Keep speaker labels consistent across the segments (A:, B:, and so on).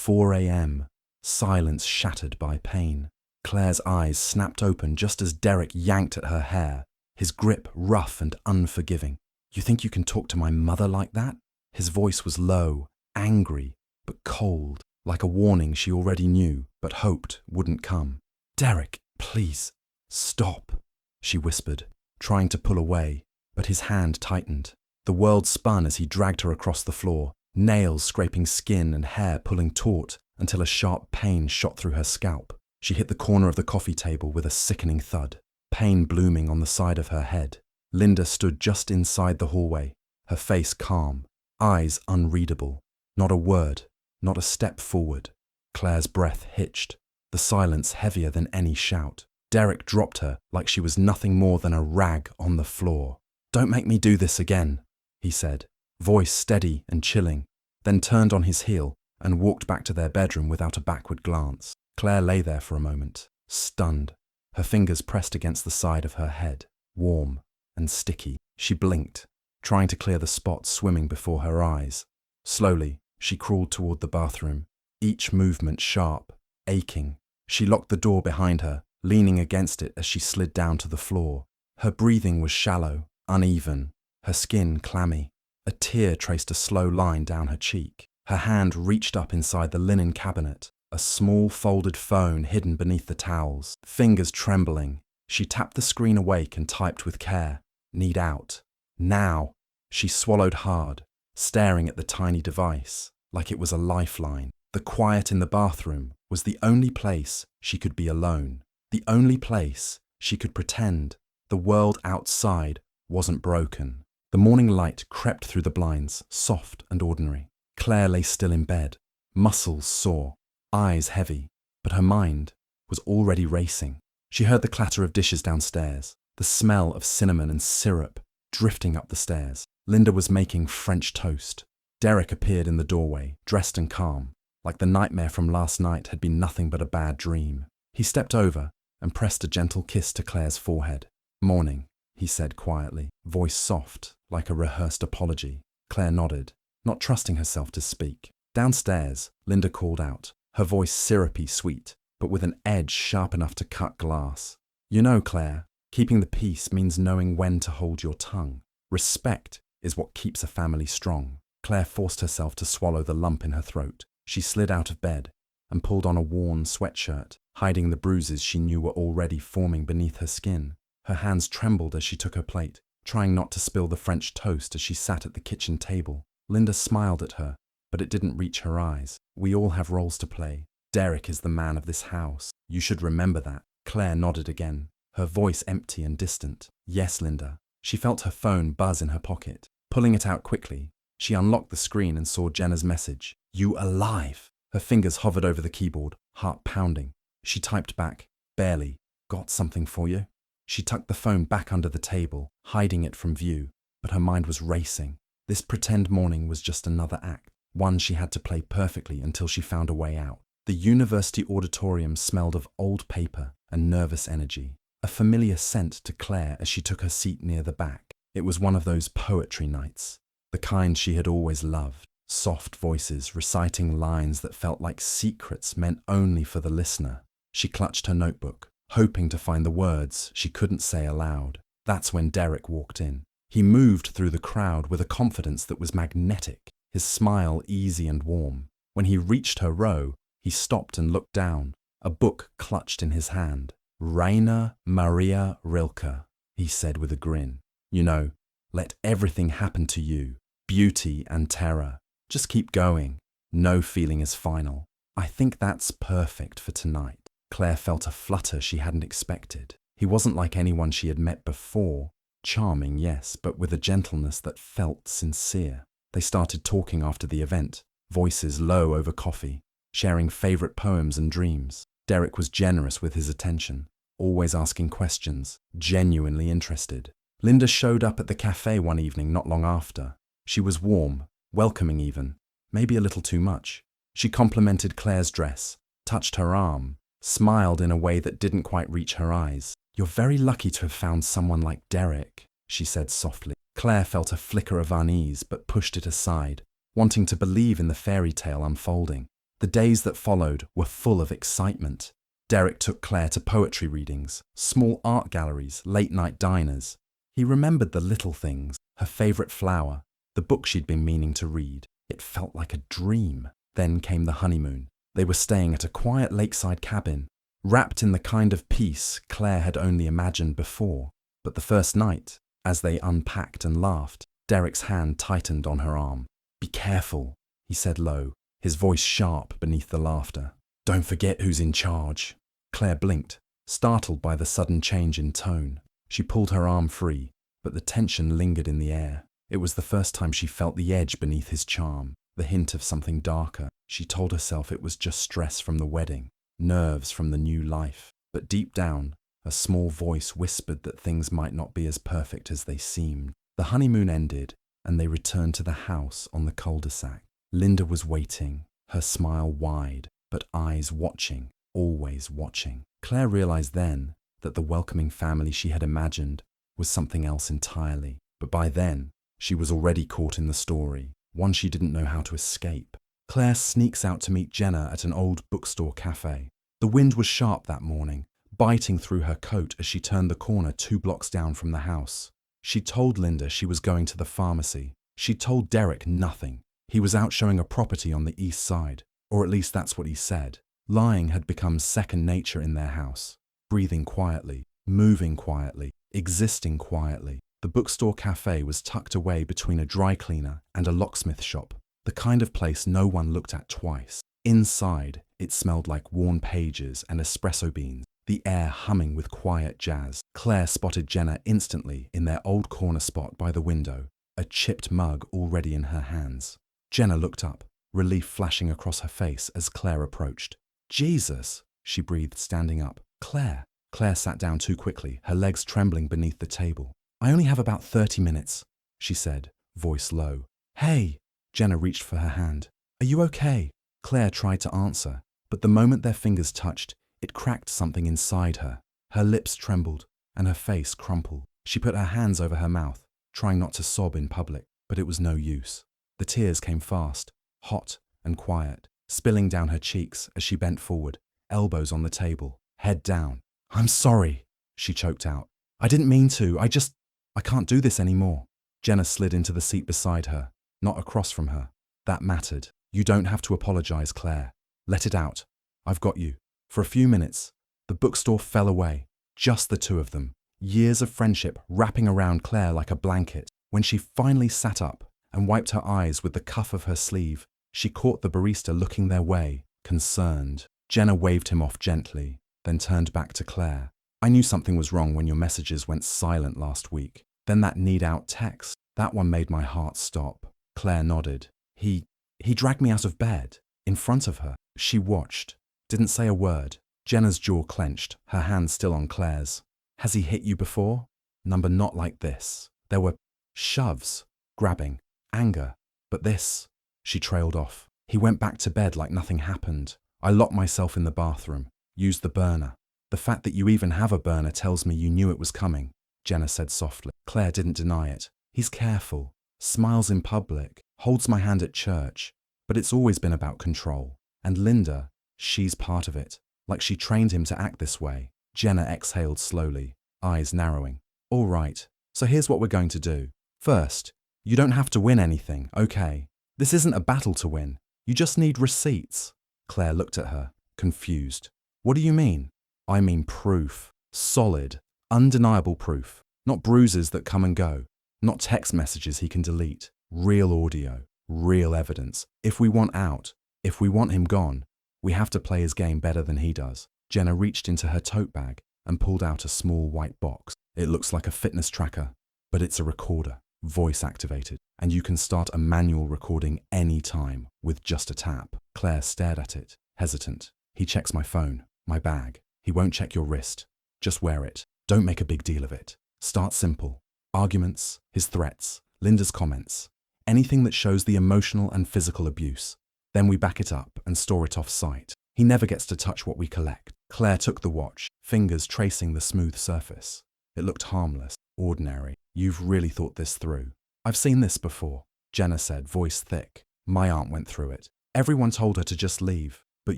A: 4 a.m. Silence shattered by pain. Claire's eyes snapped open just as Derek yanked at her hair, his grip rough and unforgiving. "You think you can talk to my mother like that?" His voice was low, angry, but cold, like a warning she already knew but hoped wouldn't come. "Derek, please, stop," she whispered, trying to pull away, but his hand tightened. The world spun as he dragged her across the floor, nails scraping skin and hair pulling taut until a sharp pain shot through her scalp. She hit the corner of the coffee table with a sickening thud, pain blooming on the side of her head. Linda stood just inside the hallway, her face calm, eyes unreadable. Not a word, not a step forward. Claire's breath hitched, the silence heavier than any shout. Derek dropped her like she was nothing more than a rag on the floor. "Don't make me do this again," he said, voice steady and chilling, then turned on his heel and walked back to their bedroom without a backward glance. Claire lay there for a moment, stunned, her fingers pressed against the side of her head, warm and sticky. She blinked, trying to clear the spots swimming before her eyes. Slowly, she crawled toward the bathroom, each movement sharp, aching. She locked the door behind her, leaning against it as she slid down to the floor. Her breathing was shallow, uneven, her skin clammy. A tear traced a slow line down her cheek. Her hand reached up inside the linen cabinet, a small folded phone hidden beneath the towels. Fingers trembling, she tapped the screen awake and typed with care. "Need out. Now." She swallowed hard, staring at the tiny device, like it was a lifeline. The quiet in the bathroom was the only place she could be alone, the only place she could pretend the world outside wasn't broken. The morning light crept through the blinds, soft and ordinary. Claire lay still in bed, muscles sore, eyes heavy, but her mind was already racing. She heard the clatter of dishes downstairs, the smell of cinnamon and syrup drifting up the stairs. Linda was making French toast. Derek appeared in the doorway, dressed and calm, like the nightmare from last night had been nothing but a bad dream. He stepped over and pressed a gentle kiss to Claire's forehead. "Morning," he said quietly, voice soft, like a rehearsed apology. Claire nodded, not trusting herself to speak. Downstairs, Linda called out, her voice syrupy sweet, but with an edge sharp enough to cut glass. "You know, Claire, keeping the peace means knowing when to hold your tongue. Respect is what keeps a family strong." Claire forced herself to swallow the lump in her throat. She slid out of bed and pulled on a worn sweatshirt, hiding the bruises she knew were already forming beneath her skin. Her hands trembled as she took her plate, trying not to spill the French toast as she sat at the kitchen table. Linda smiled at her, but it didn't reach her eyes. "We all have roles to play. Derek is the man of this house. You should remember that." Claire nodded again, her voice empty and distant. "Yes, Linda." She felt her phone buzz in her pocket. Pulling it out quickly, she unlocked the screen and saw Jenna's message. "You alive?" Her fingers hovered over the keyboard, heart pounding. She typed back, "Barely. Got something for you." She tucked the phone back under the table, hiding it from view, but her mind was racing. This pretend morning was just another act, one she had to play perfectly until she found a way out. The university auditorium smelled of old paper and nervous energy, a familiar scent to Claire as she took her seat near the back. It was one of those poetry nights, the kind she had always loved. Soft voices reciting lines that felt like secrets meant only for the listener. She clutched her notebook, hoping to find the words she couldn't say aloud. That's when Derek walked in. He moved through the crowd with a confidence that was magnetic, his smile easy and warm. When he reached her row, he stopped and looked down, a book clutched in his hand. "Rainer Maria Rilke," he said with a grin. "You know, let everything happen to you, beauty and terror. Just keep going. No feeling is final." I think that's perfect for tonight. Claire felt a flutter she hadn't expected. He wasn't like anyone she had met before. Charming, yes, but with a gentleness that felt sincere. They started talking after the event, voices low over coffee, sharing favorite poems and dreams. Derek was generous with his attention, always asking questions, genuinely interested. Linda showed up at the cafe one evening not long after. She was warm, welcoming even, maybe a little too much. She complimented Claire's dress, touched her arm, smiled in a way that didn't quite reach her eyes. "You're very lucky to have found someone like Derek," she said softly. Claire felt a flicker of unease but pushed it aside, wanting to believe in the fairy tale unfolding. The days that followed were full of excitement. Derek took Claire to poetry readings, small art galleries, late-night diners. He remembered the little things, her favourite flower, the book she'd been meaning to read. It felt like a dream. Then came the honeymoon. They were staying at a quiet lakeside cabin, wrapped in the kind of peace Claire had only imagined before. But the first night, as they unpacked and laughed, Derek's hand tightened on her arm. "Be careful," he said low, his voice sharp beneath the laughter. "Don't forget who's in charge." Claire blinked, startled by the sudden change in tone. She pulled her arm free, but the tension lingered in the air. It was the first time she felt the edge beneath his charm, the hint of something darker. She told herself it was just stress from the wedding, nerves from the new life. But deep down, a small voice whispered that things might not be as perfect as they seemed. The honeymoon ended, and they returned to the house on the cul-de-sac. Linda was waiting, her smile wide, but eyes watching, always watching. Claire realized then that the welcoming family she had imagined was something else entirely. But by then, she was already caught in the story, one she didn't know how to escape. Claire sneaks out to meet Jenna at an old bookstore cafe. The wind was sharp that morning, biting through her coat as she turned the corner 2 blocks down from the house. She told Linda she was going to the pharmacy. She told Derek nothing. He was out showing a property on the east side, or at least that's what he said. Lying had become second nature in their house. Breathing quietly, moving quietly, existing quietly. The bookstore cafe was tucked away between a dry cleaner and a locksmith shop, the kind of place no one looked at twice. Inside, it smelled like worn pages and espresso beans, the air humming with quiet jazz. Claire spotted Jenna instantly in their old corner spot by the window, a chipped mug already in her hands. Jenna looked up, relief flashing across her face as Claire approached. "Jesus," she breathed, standing up. "Claire." Claire sat down too quickly, her legs trembling beneath the table. "I only have about 30 minutes, she said, voice low. "Hey!" Jenna reached for her hand. "Are you okay?" Claire tried to answer, but the moment their fingers touched, it cracked something inside her. Her lips trembled, and her face crumpled. She put her hands over her mouth, trying not to sob in public, but it was no use. The tears came fast, hot and quiet, spilling down her cheeks as she bent forward, elbows on the table, head down. "I'm sorry," she choked out. "I didn't mean to. I can't do this anymore." Jenna slid into the seat beside her, not across from her. That mattered. "You don't have to apologize, Claire. Let it out. I've got you." For a few minutes, the bookstore fell away, just the two of them, years of friendship wrapping around Claire like a blanket. When she finally sat up and wiped her eyes with the cuff of her sleeve, she caught the barista looking their way, concerned. Jenna waved him off gently, then turned back to Claire. "I knew something was wrong when your messages went silent last week. Then that need-out text, that one made my heart stop." Claire nodded. He dragged me out of bed, in front of her. She watched, didn't say a word. Jenna's jaw clenched, her hand still on Claire's. "Has he hit you before?" "Number not like this." There were shoves, grabbing, anger. But this, she trailed off. "He went back to bed like nothing happened. I locked myself in the bathroom, used the burner. The fact that you even have a burner tells me you knew it was coming," Jenna said softly. Claire didn't deny it. "He's careful, smiles in public, holds my hand at church, but it's always been about control. And Linda, she's part of it, like she trained him to act this way." Jenna exhaled slowly, eyes narrowing. "All right, so here's what we're going to do. First, you don't have to win anything, okay? This isn't a battle to win. You just need receipts." Claire looked at her, confused. "What do you mean?" "I mean proof. Solid, undeniable proof. Not bruises that come and go. Not text messages he can delete. Real audio, real evidence. If we want out, if we want him gone, we have to play his game better than he does." Jenna reached into her tote bag and pulled out a small white box. "It looks like a fitness tracker, but it's a recorder, voice activated, and you can start a manual recording any time with just a tap." Claire stared at it, hesitant. "He checks my phone, my bag. He won't check your wrist. Just wear it. Don't make a big deal of it. Start simple. Arguments, his threats, Linda's comments, anything that shows the emotional and physical abuse. Then we back it up and store it off-site. He never gets to touch what we collect." Claire took the watch, fingers tracing the smooth surface. It looked harmless, ordinary. "You've really thought this through." "I've seen this before," Jenna said, voice thick. "My aunt went through it. Everyone told her to just leave, but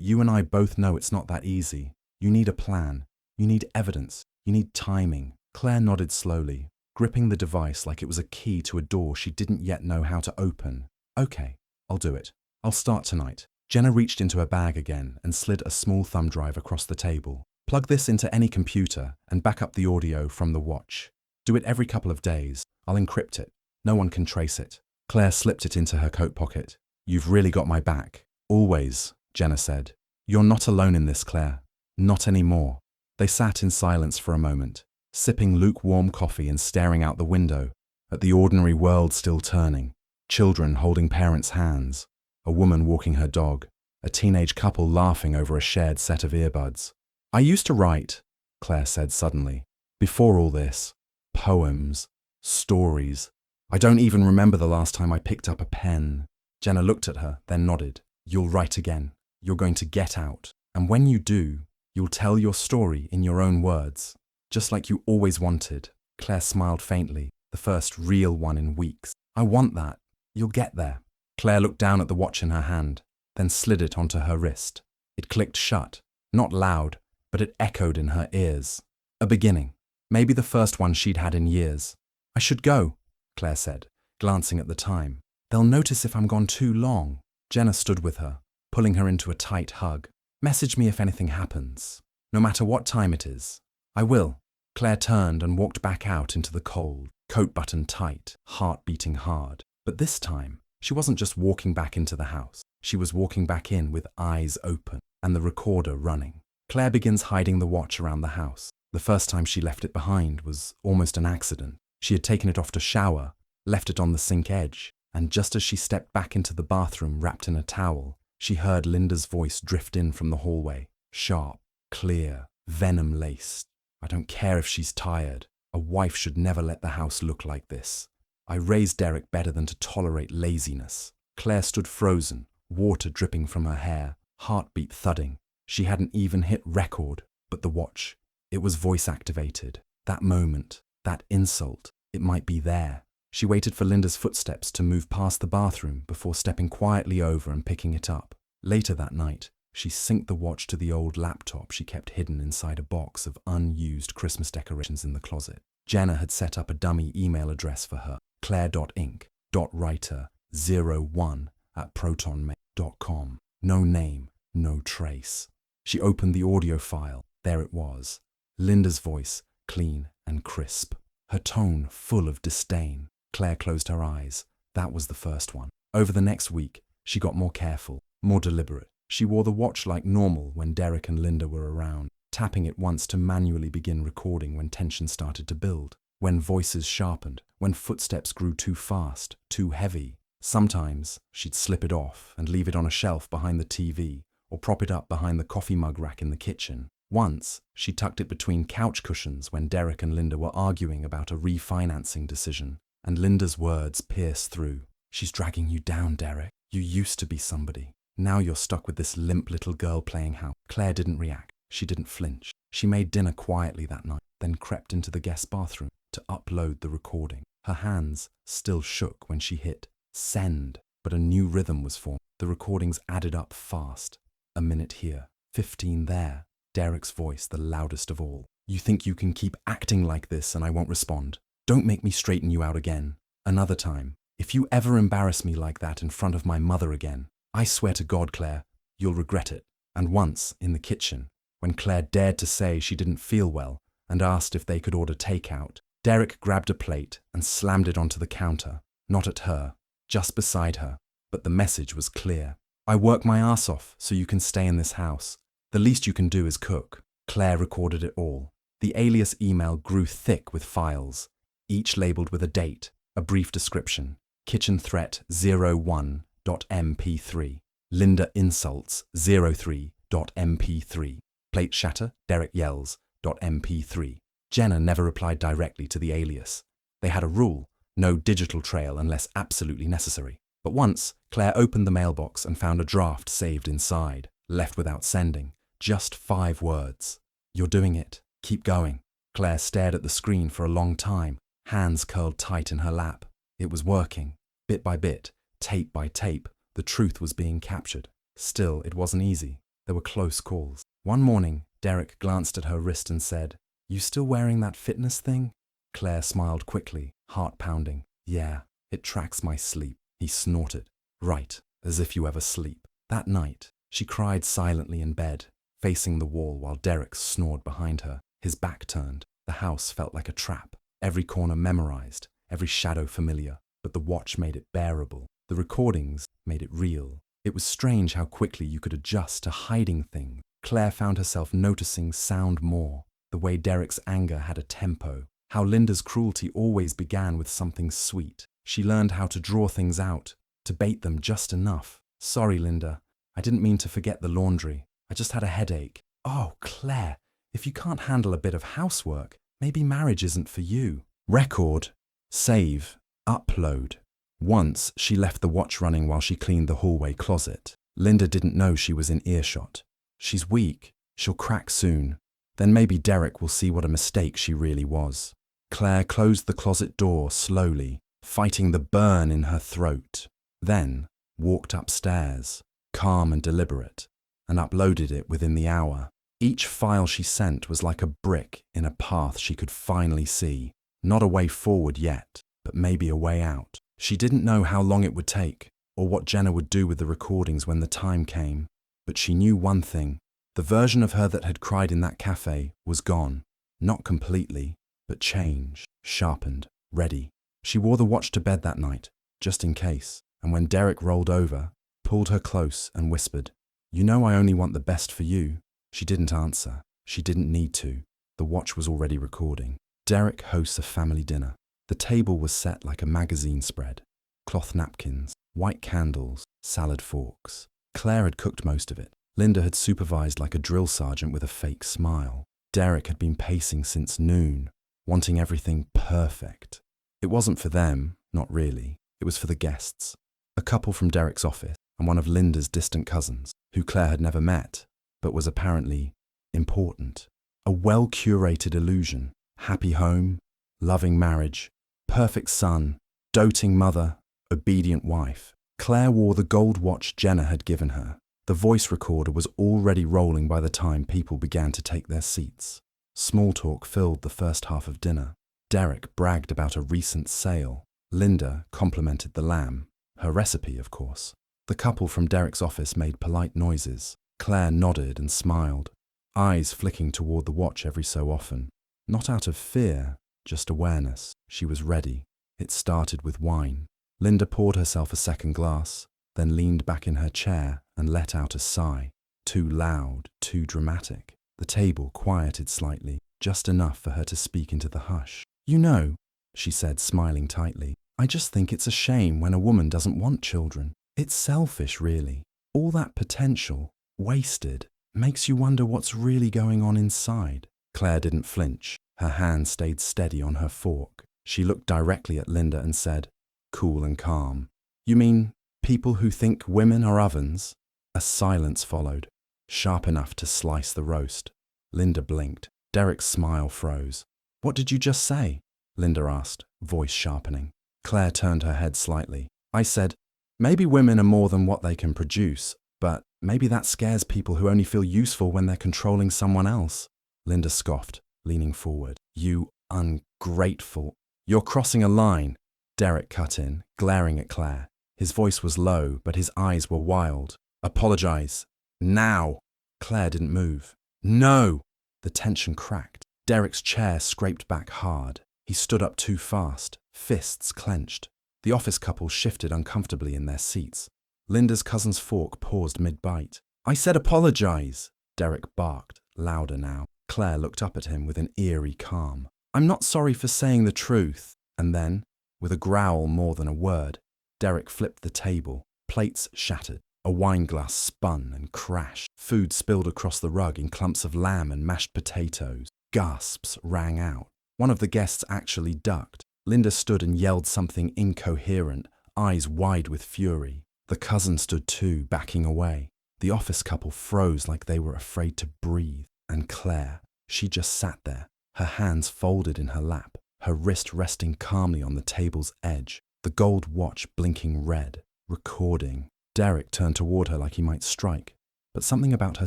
A: you and I both know it's not that easy. You need a plan. You need evidence. You need timing. Claire nodded slowly, gripping the device like it was a key to a door she didn't yet know how to open. Okay, I'll do it. I'll start tonight. Jenna reached into her bag again and slid a small thumb drive across the table. Plug this into any computer and back up the audio from the watch. Do it every couple of days. I'll encrypt it. No one can trace it. Claire slipped it into her coat pocket. You've really got my back. Always, Jenna said. You're not alone in this, Claire. Not anymore. They sat in silence for a moment, sipping lukewarm coffee and staring out the window at the ordinary world still turning. Children holding parents' hands, a woman walking her dog, a teenage couple laughing over a shared set of earbuds. I used to write, Claire said suddenly. Before all this, poems, stories. I don't even remember the last time I picked up a pen. Jenna looked at her, then nodded. You'll write again. You're going to get out. And when you do, you'll tell your story in your own words, just like you always wanted. Claire smiled faintly, the first real one in weeks. I want that. You'll get there. Claire looked down at the watch in her hand, then slid it onto her wrist. It clicked shut, not loud, but it echoed in her ears. A beginning, maybe the first one she'd had in years. I should go, Claire said, glancing at the time. They'll notice if I'm gone too long. Jenna stood with her, pulling her into a tight hug. Message me if anything happens, no matter what time it is. I will. Claire turned and walked back out into the cold, coat button tight, heart beating hard. But this time, she wasn't just walking back into the house. She was walking back in with eyes open and the recorder running. Claire begins hiding the watch around the house. The first time she left it behind was almost an accident. She had taken it off to shower, left it on the sink edge, and just as she stepped back into the bathroom wrapped in a towel, she heard Linda's voice drift in from the hallway. Sharp, clear, venom-laced. I don't care if she's tired. A wife should never let the house look like this. I raised Derek better than to tolerate laziness. Claire stood frozen, water dripping from her hair, heartbeat thudding. She hadn't even hit record, but the watch. It was voice-activated. That moment, that insult, it might be there. She waited for Linda's footsteps to move past the bathroom before stepping quietly over and picking it up. Later that night, she synced the watch to the old laptop she kept hidden inside a box of unused Christmas decorations in the closet. Jenna had set up a dummy email address for her, claire.inc.writer01@protonmail.com. No name, no trace. She opened the audio file. There it was. Linda's voice, clean and crisp. Her tone full of disdain. Claire closed her eyes. That was the first one. Over the next week, she got more careful, more deliberate. She wore the watch like normal when Derek and Linda were around, tapping it once to manually begin recording when tension started to build, when voices sharpened, when footsteps grew too fast, too heavy. Sometimes she'd slip it off and leave it on a shelf behind the TV or prop it up behind the coffee mug rack in the kitchen. Once, she tucked it between couch cushions when Derek and Linda were arguing about a refinancing decision, and Linda's words pierced through. She's dragging you down, Derek. You used to be somebody. Now you're stuck with this limp little girl playing house. Claire didn't react. She didn't flinch. She made dinner quietly that night, then crept into the guest bathroom to upload the recording. Her hands still shook when she hit send, but a new rhythm was formed. The recordings added up fast. A minute here, 15 there. Derek's voice, the loudest of all. You think you can keep acting like this and I won't respond? Don't make me straighten you out again. Another time. If you ever embarrass me like that in front of my mother again, I swear to God, Claire, you'll regret it. And once, in the kitchen, when Claire dared to say she didn't feel well and asked if they could order takeout, Derek grabbed a plate and slammed it onto the counter. Not at her, just beside her. But the message was clear. I work my ass off so you can stay in this house. The least you can do is cook. Claire recorded it all. The alias email grew thick with files, each labelled with a date, a brief description. Kitchen threat 01.mp3. Linda insults 03.mp3. Plate shatter, Derek yells.mp3. Jenna never replied directly to the alias. They had a rule, no digital trail unless absolutely necessary. But once, Claire opened the mailbox and found a draft saved inside, left without sending. Just 5 words. You're doing it. Keep going. Claire stared at the screen for a long time, hands curled tight in her lap. It was working. Bit by bit, tape by tape, The truth was being captured. Still, it wasn't easy. There were close calls. One morning, Derek glanced at her wrist and said, "You still wearing that fitness thing?" Claire smiled quickly, heart pounding. "Yeah, it tracks my sleep," he snorted. "Right, as if you ever sleep." That night, she cried silently in bed, facing the wall while Derek snored behind her, his back turned. The house felt like a trap, every corner memorized, every shadow familiar, but the watch made it bearable. The recordings made it real. It was strange how quickly you could adjust to hiding things. Claire found herself noticing sound more, the way Derek's anger had a tempo, how Linda's cruelty always began with something sweet. She learned how to draw things out, to bait them just enough. "Sorry, Linda, I didn't mean to forget the laundry. I just had a headache." "Oh, Claire, if you can't handle a bit of housework, maybe marriage isn't for you." Record, save, upload. Once, she left the watch running while she cleaned the hallway closet. Linda didn't know she was in earshot. "She's weak. She'll crack soon. Then maybe Derek will see what a mistake she really was." Claire closed the closet door slowly, fighting the burn in her throat. Then walked upstairs, calm and deliberate, and uploaded it within the hour. Each file she sent was like a brick in a path she could finally see. Not a way forward yet, but maybe a way out. She didn't know how long it would take, or what Jenna would do with the recordings when the time came, but she knew one thing. The version of her that had cried in that cafe was gone. Not completely, but changed, sharpened, ready. She wore the watch to bed that night, just in case, and when Derek rolled over, pulled her close and whispered, "You know I only want the best for you." She didn't answer. She didn't need to. The watch was already recording. Derek hosts a family dinner. The table was set like a magazine spread. Cloth napkins, white candles, salad forks. Claire had cooked most of it. Linda had supervised like a drill sergeant with a fake smile. Derek had been pacing since noon, wanting everything perfect. It wasn't for them, not really. It was for the guests. A couple from Derek's office and one of Linda's distant cousins, who Claire had never met, but was apparently important. A well-curated illusion. Happy home, loving marriage, perfect son, doting mother, obedient wife. Claire wore the gold watch Jenna had given her. The voice recorder was already rolling by the time people began to take their seats. Small talk filled the first half of dinner. Derek bragged about a recent sale. Linda complimented the lamb, her recipe, of course. The couple from Derek's office made polite noises. Claire nodded and smiled, eyes flicking toward the watch every so often. Not out of fear, just awareness. She was ready. It started with wine. Linda poured herself a second glass, then leaned back in her chair and let out a sigh. Too loud, too dramatic. The table quieted slightly, just enough for her to speak into the hush. "You know," she said, smiling tightly, "I just think it's a shame when a woman doesn't want children. It's selfish, really. All that potential, wasted, makes you wonder what's really going on inside." Claire didn't flinch. Her hand stayed steady on her fork. She looked directly at Linda and said, cool and calm, "You mean people who think women are ovens?" A silence followed, sharp enough to slice the roast. Linda blinked. Derek's smile froze. "What did you just say?" Linda asked, voice sharpening. Claire turned her head slightly. "I said, maybe women are more than what they can produce, but maybe that scares people who only feel useful when they're controlling someone else." Linda scoffed, leaning forward. "You ungrateful. You're crossing a line." Derek cut in, glaring at Claire. His voice was low, but his eyes were wild. "Apologize. Now." Claire didn't move. "No!" The tension cracked. Derek's chair scraped back hard. He stood up too fast, fists clenched. The office couple shifted uncomfortably in their seats. Linda's cousin's fork paused mid-bite. "I said apologize!" Derek barked, louder now. Claire looked up at him with an eerie calm. "I'm not sorry for saying the truth." And then, with a growl more than a word, Derek flipped the table. Plates shattered. A wine glass spun and crashed. Food spilled across the rug in clumps of lamb and mashed potatoes. Gasps rang out. One of the guests actually ducked. Linda stood and yelled something incoherent, eyes wide with fury. The cousin stood too, backing away. The office couple froze like they were afraid to breathe. And Claire, she just sat there, her hands folded in her lap, her wrist resting calmly on the table's edge, the gold watch blinking red, recording. Derek turned toward her like he might strike, but something about her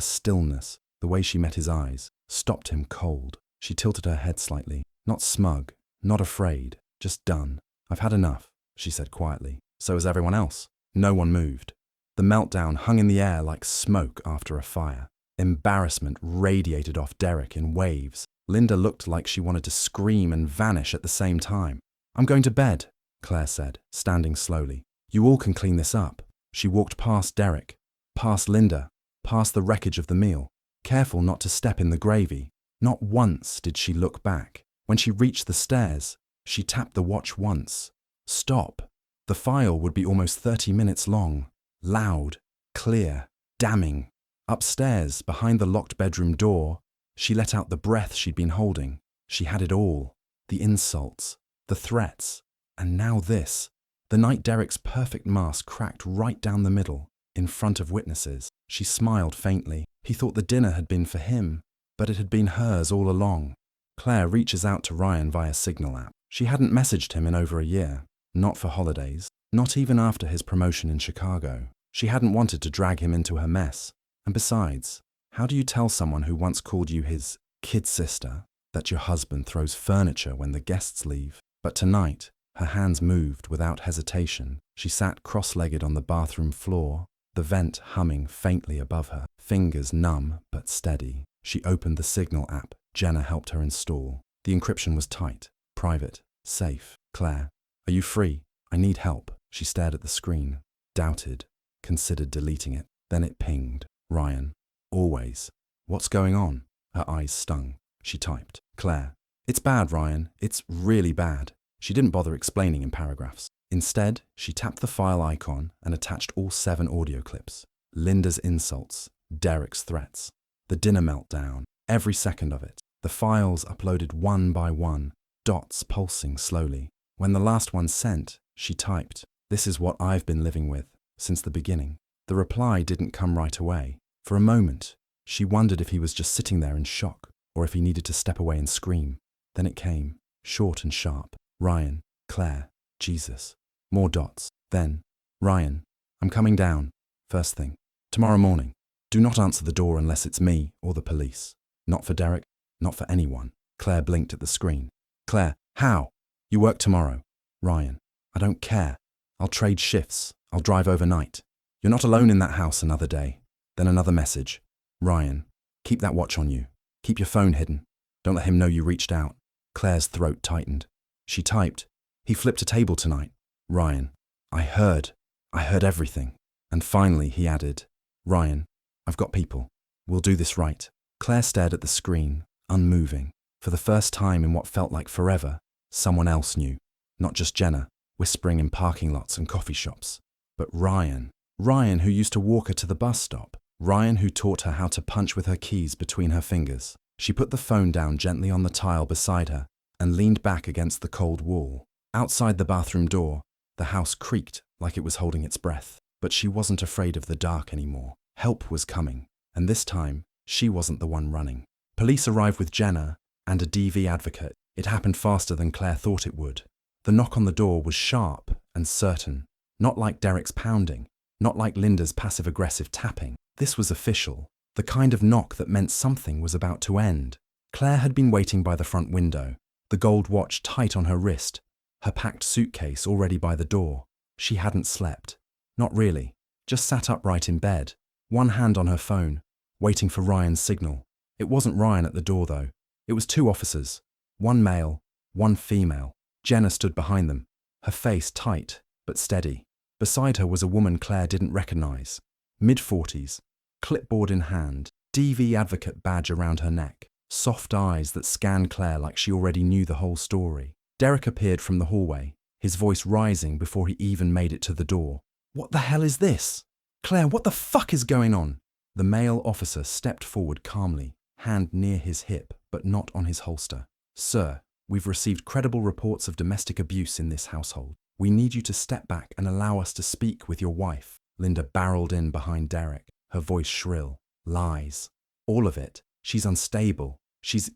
A: stillness, the way she met his eyes, stopped him cold. She tilted her head slightly, not smug, not afraid, just done. "I've had enough," she said quietly. So has everyone else. No one moved. The meltdown hung in the air like smoke after a fire. Embarrassment radiated off Derek in waves. Linda looked like she wanted to scream and vanish at the same time. "I'm going to bed," Claire said, standing slowly. "You all can clean this up." She walked past Derek, past Linda, past the wreckage of the meal, careful not to step in the gravy. Not once did she look back. When she reached the stairs, she tapped the watch once. Stop. The file would be almost 30 minutes long. Loud, clear, damning. Upstairs, behind the locked bedroom door, she let out the breath she'd been holding. She had it all. The insults, the threats, and now this. The night Derek's perfect mask cracked right down the middle, in front of witnesses. She smiled faintly. He thought the dinner had been for him, but it had been hers all along. Claire reaches out to Ryan via Signal app. She hadn't messaged him in over a year. Not for holidays, not even after his promotion in Chicago. She hadn't wanted to drag him into her mess. And besides, how do you tell someone who once called you his kid sister that your husband throws furniture when the guests leave? But tonight, her hands moved without hesitation. She sat cross-legged on the bathroom floor, the vent humming faintly above her, fingers numb but steady. She opened the Signal app Jenna helped her install. The encryption was tight, private, safe. "Claire, are you free? I need help." She stared at the screen, doubted, considered deleting it. Then it pinged. "Ryan. Always. What's going on?" Her eyes stung. She typed. "Claire. It's bad, Ryan. It's really bad." She didn't bother explaining in paragraphs. Instead, she tapped the file icon and attached all 7 audio clips. Linda's insults, Derek's threats, the dinner meltdown, every second of it. The files uploaded one by one, dots pulsing slowly. When the last one sent, she typed, "This is what I've been living with since the beginning." The reply didn't come right away. For a moment, she wondered if he was just sitting there in shock, or if he needed to step away and scream. Then it came, short and sharp. "Ryan, Claire, Jesus." More dots. Then, "Ryan, I'm coming down. First thing. Tomorrow morning. Do not answer the door unless it's me or the police. Not for Derek, not for anyone." Claire blinked at the screen. "Claire, how? You work tomorrow." "Ryan, I don't care. I'll trade shifts. I'll drive overnight. You're not alone in that house another day." Then another message. "Ryan, keep that watch on you. Keep your phone hidden. Don't let him know you reached out." Claire's throat tightened. She typed, "He flipped a table tonight." "Ryan, I heard everything." And finally he added, "Ryan, I've got people. We'll do this right." Claire stared at the screen, unmoving. For the first time in what felt like forever, someone else knew. Not just Jenna, whispering in parking lots and coffee shops, but Ryan. Ryan, who used to walk her to the bus stop. Ryan, who taught her how to punch with her keys between her fingers. She put the phone down gently on the tile beside her and leaned back against the cold wall. Outside the bathroom door, the house creaked like it was holding its breath. But she wasn't afraid of the dark anymore. Help was coming, and this time, she wasn't the one running. Police arrived with Jenna and a DV advocate. It happened faster than Claire thought it would. The knock on the door was sharp and certain, not like Derek's pounding, not like Linda's passive-aggressive tapping. This was official, the kind of knock that meant something was about to end. Claire had been waiting by the front window, the gold watch tight on her wrist, her packed suitcase already by the door. She hadn't slept. Not really, just sat upright in bed, one hand on her phone, waiting for Ryan's signal. It wasn't Ryan at the door, though. It was 2 officers, one male, one female. Jenna stood behind them, her face tight but steady. Beside her was a woman Claire didn't recognize, mid-40s, clipboard in hand, DV advocate badge around her neck, soft eyes that scanned Claire like she already knew the whole story. Derek appeared from the hallway, his voice rising before he even made it to the door. "What the hell is this? Claire, what the fuck is going on?" The male officer stepped forward calmly, hand near his hip but not on his holster. "Sir, we've received credible reports of domestic abuse in this household. We need you to step back and allow us to speak with your wife." Linda barreled in behind Derek, her voice shrill. "Lies. All of it. She's unstable. She's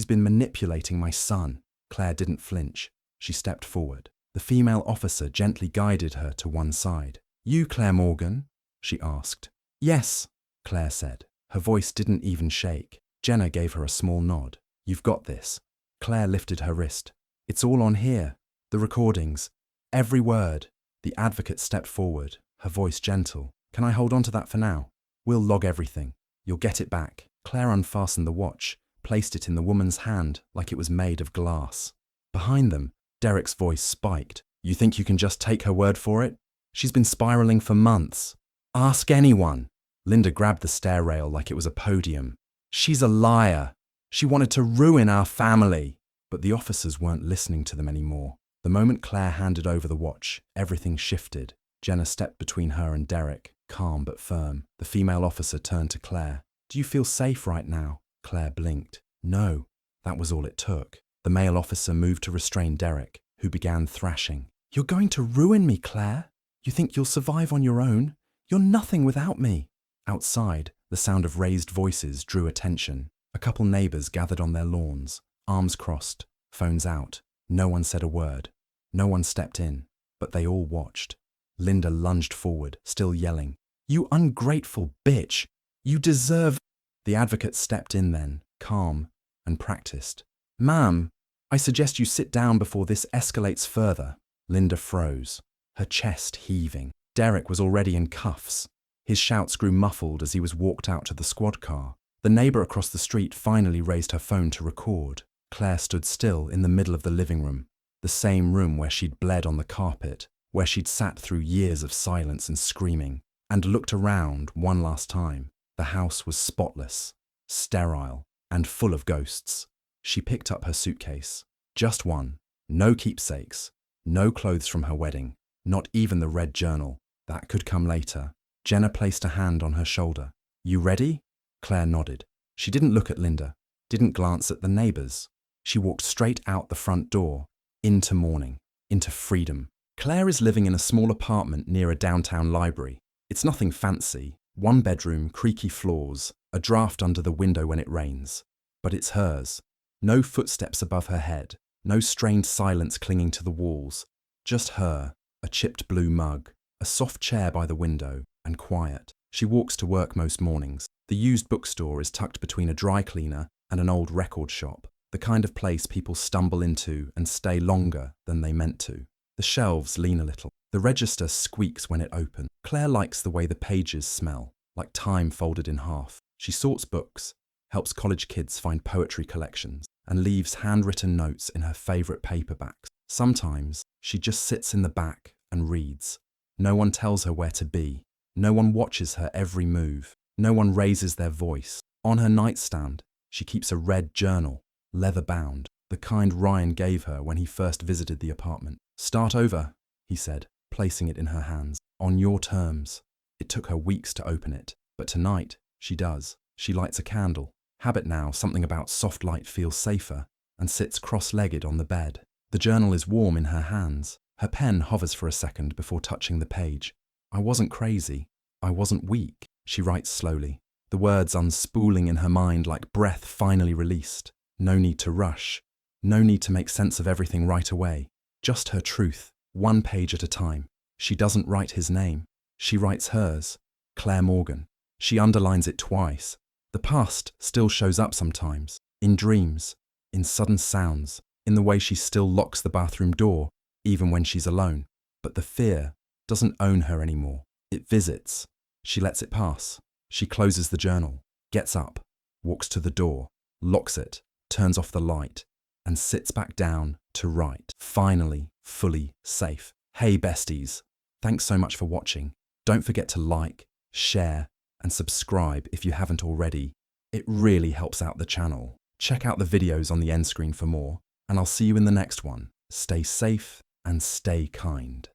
A: been manipulating my son." Claire didn't flinch. She stepped forward. The female officer gently guided her to one side. "You, Claire Morgan, she asked. Yes, Claire said. Her voice didn't even shake. Jenna gave her a small nod. You've got this. Claire lifted her wrist. It's all on here. The recordings. Every word. The advocate stepped forward, her voice gentle. Can I hold on to that for now? We'll log everything. You'll get it back. Claire unfastened the watch, placed it in the woman's hand like it was made of glass. Behind them, Derek's voice spiked. You think you can just take her word for it? She's been spiraling for months. Ask anyone. Linda grabbed the stair rail like it was a podium. She's a liar. She wanted to ruin our family. But the officers weren't listening to them anymore. The moment Claire handed over the watch, everything shifted. Jenna stepped between her and Derek, calm but firm. The female officer turned to Claire. Do you feel safe right now? Claire blinked. No. That was all it took. The male officer moved to restrain Derek, who began thrashing. You're going to ruin me, Claire. You think you'll survive on your own? You're nothing without me. Outside, the sound of raised voices drew attention. A couple neighbours gathered on their lawns, arms crossed, phones out. No one said a word. No one stepped in, but they all watched. Linda lunged forward, still yelling. You ungrateful bitch! You deserve... The advocate stepped in then, calm and practiced. Ma'am, I suggest you sit down before this escalates further. Linda froze, her chest heaving. Derek was already in cuffs. His shouts grew muffled as he was walked out to the squad car. The neighbour across the street finally raised her phone to record. Claire stood still in the middle of the living room, the same room where she'd bled on the carpet, where she'd sat through years of silence and screaming, and looked around one last time. The house was spotless, sterile, and full of ghosts. She picked up her suitcase. Just one. No keepsakes. No clothes from her wedding. Not even the red journal. That could come later. Jenna placed a hand on her shoulder. You ready? Claire nodded. She didn't look at Linda, didn't glance at the neighbours. She walked straight out the front door, into morning, into freedom. Claire is living in a small apartment near a downtown library. It's nothing fancy. One bedroom, creaky floors, a draft under the window when it rains. But it's hers. No footsteps above her head, no strained silence clinging to the walls. Just her, a chipped blue mug, a soft chair by the window, and quiet. She walks to work most mornings. The used bookstore is tucked between a dry cleaner and an old record shop, the kind of place people stumble into and stay longer than they meant to. The shelves lean a little. The register squeaks when it opens. Claire likes the way the pages smell, like time folded in half. She sorts books, helps college kids find poetry collections, and leaves handwritten notes in her favourite paperbacks. Sometimes she just sits in the back and reads. No one tells her where to be. No one watches her every move. No one raises their voice. On her nightstand, she keeps a red journal, leather-bound, the kind Ryan gave her when he first visited the apartment. Start over, he said, placing it in her hands. On your terms. It took her weeks to open it, but tonight she does. She lights a candle. Habit now, something about soft light feels safer, and sits cross-legged on the bed. The journal is warm in her hands. Her pen hovers for a second before touching the page. I wasn't crazy. I wasn't weak, she writes slowly, the words unspooling in her mind like breath finally released. No need to rush. No need to make sense of everything right away. Just her truth, one page at a time. She doesn't write his name. She writes hers, Claire Morgan. She underlines it twice. The past still shows up sometimes, in dreams, in sudden sounds, in the way she still locks the bathroom door, even when she's alone. But the fear doesn't own her anymore. It visits. She lets it pass. She closes the journal, gets up, walks to the door, locks it, turns off the light, and sits back down to write. Finally, fully safe. Hey besties, thanks so much for watching. Don't forget to like, share, and subscribe if you haven't already. It really helps out the channel. Check out the videos on the end screen for more, and I'll see you in the next one. Stay safe and stay kind.